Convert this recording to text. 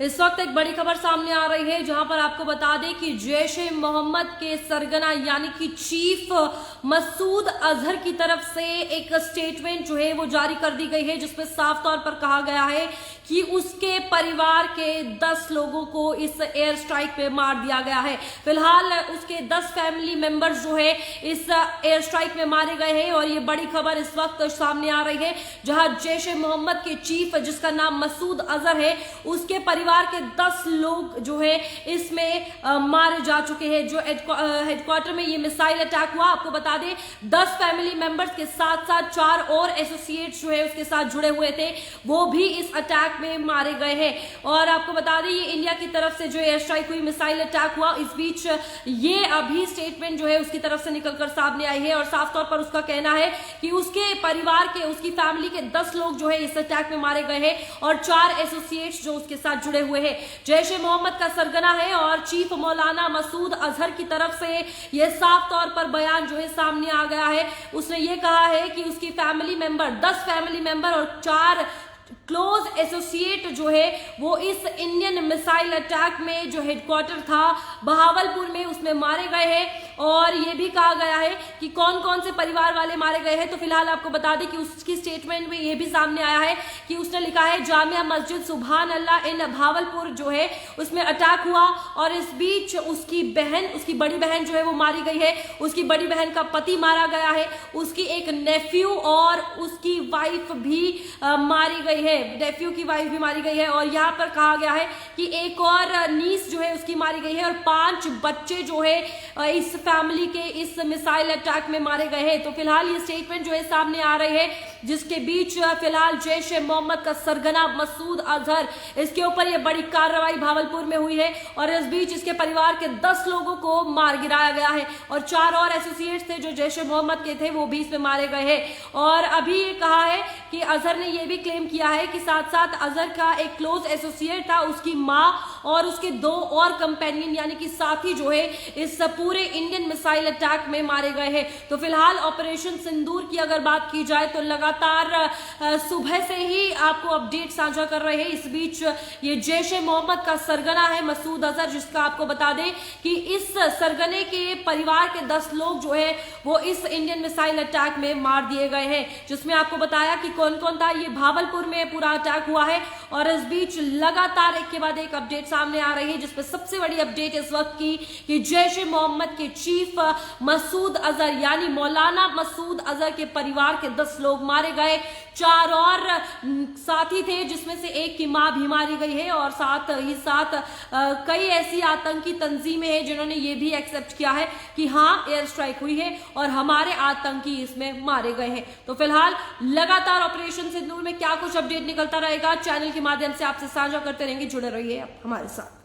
इस वक्त एक बड़ी खबर सामने आ रही है, जहां पर आपको बता दें कि जैश-ए-मोहम्मद के सरगना यानी कि चीफ मसूद अजहर की तरफ से एक स्टेटमेंट जो है वो जारी कर दी गई है, जिसमें साफ तौर पर कहा गया है कि उसके परिवार के 10 लोगों को इस एयर स्ट्राइक में मार दिया गया है। फिलहाल उसके 10 फैमिली मेंबर्स जो है इस एयर स्ट्राइक में मारे गए हैं और ये बड़ी खबर इस वक्त सामने आ रही है, जहां जैश-ए-मोहम्मद के चीफ, जिसका नाम मसूद अजहर है, उसके परिवार के 10 लोग जो है इसमें मारे जा चुके हैं। जो हेडक्वार्टर में ये मिसाइल अटैक हुआ, आपको बता दें 10 फैमिली मेंबर्स के साथ साथ 4 और एसोसिएट्स जो है उसके साथ जुड़े हुए थे, वो भी इस अटैक में मारे गए हैं। और आपको बता दें ये इंडिया की तरफ से जो एयर स्ट्राइक हुई, मिसाइल अटैक हुआ, इस बीच ये अभी स्टेटमेंट जो है उसकी तरफ से निकलकर सामने आई है और साफ तौर पर उसका कहना है कि उसके परिवार के, उसकी फैमिली के 10 लोग जो है इस अटैक में मारे गए हैं और 4 एसोसिएट्स जो उसके साथ जुड़े हुए हैं। जैश-ए-मोहम्मद का सरगना है और चीफ मौलाना मसूद अजहर की तरफ से यह साफ तौर पर बयान जो है सामने आ गया है। उसने ये कहा है कि उसकी फैमिली मेंबर, 10 फैमिली मेंबर और 4 क्लोज एसोसिएट जो है वो इस इंडियन मिसाइल अटैक में जो हेडक्वार्टर था बहावलपुर में, उसमें मारे गए हैं। और ये भी कहा गया है कि कौन कौन से परिवार वाले मारे गए हैं। तो फिलहाल आपको बता दें कि उसकी स्टेटमेंट में ये भी सामने आया है कि उसने लिखा है जामिया मस्जिद सुभान अल्लाह इन भावलपुर जो है उसमें अटैक हुआ और इस बीच उसकी बहन, उसकी बड़ी बहन जो है वो मारी गई है, उसकी बड़ी बहन का पति मारा गया है, उसकी एक नेफ्यू और उसकी वाइफ भी मारी गई है, नेफ्यू की वाइफ भी मारी गई है। और यहाँ पर कहा गया है कि एक और नीस जो है उसकी मारी गई है और 5 बच्चे जो है इस फैमिली के इस मिसाइल अटैक में मारे गए हैं। तो फिलहाल ये स्टेटमेंट जो है सामने आ रही है, जिसके बीच फिलहाल जैश-ए-मोहम्मद का सरगना मसूद अजहर, इसके ऊपर ये बड़ी कार्रवाई भावलपुर में हुई है और इस बीच इसके परिवार के 10 लोगों को मार गिराया गया है और 4 और एसोसिएट्स थे जो जैश-ए-मोहम्मद के थे, वो भी इसमें मारे गए हैं। और अभी ये कहा है कि अजहर ने यह भी क्लेम किया है कि साथ साथ अजहर का एक क्लोज एसोसिएट था, उसकी मां और उसके 2 और कंपेनियन यानी कि साथी जो है इस पूरे इंडियन मिसाइल अटैक में मारे गए हैं। तो फिलहाल ऑपरेशन सिंदूर की अगर बात की जाए तो लगातार सुबह से ही आपको अपडेट साझा कर रहे हैं। इस बीच ये जैश-ए-मोहम्मद का सरगना है मसूद अजहर, जिसका आपको बता दें कि इस सरगने के परिवार के 10 लोग जो है वो इस इंडियन मिसाइल अटैक में मार दिए गए हैं, जिसमें आपको बताया कि कौन कौन था। ये भावलपुर में पूरा अटैक हुआ है और इस बीच लगातार एक के बाद एक अपडेट सामने आ रही है, जिसमें सबसे बड़ी अपडेट इस वक्त की कि जैश-ए-मोहम्मद के चीफ मसूद अजहर यानी मौलाना मसूद अजहर के परिवार के 10 लोग मारे गए, 4 और साथी थे, जिसमें से एक की मां भी मारी गई है और साथ ही साथ कई ऐसी आतंकी तंजीमें हैं जिन्होंने ये भी एक्सेप्ट किया है कि हाँ एयर स्ट्राइक हुई है और हमारे आतंकी इसमें मारे गए हैं। तो फिलहाल लगातार ऑपरेशन सिंदूर में क्या कुछ अपडेट निकलता रहेगा, चैनल के माध्यम से आपसे साझा करते रहेंगे। जुड़े रहिए हमारे साथ।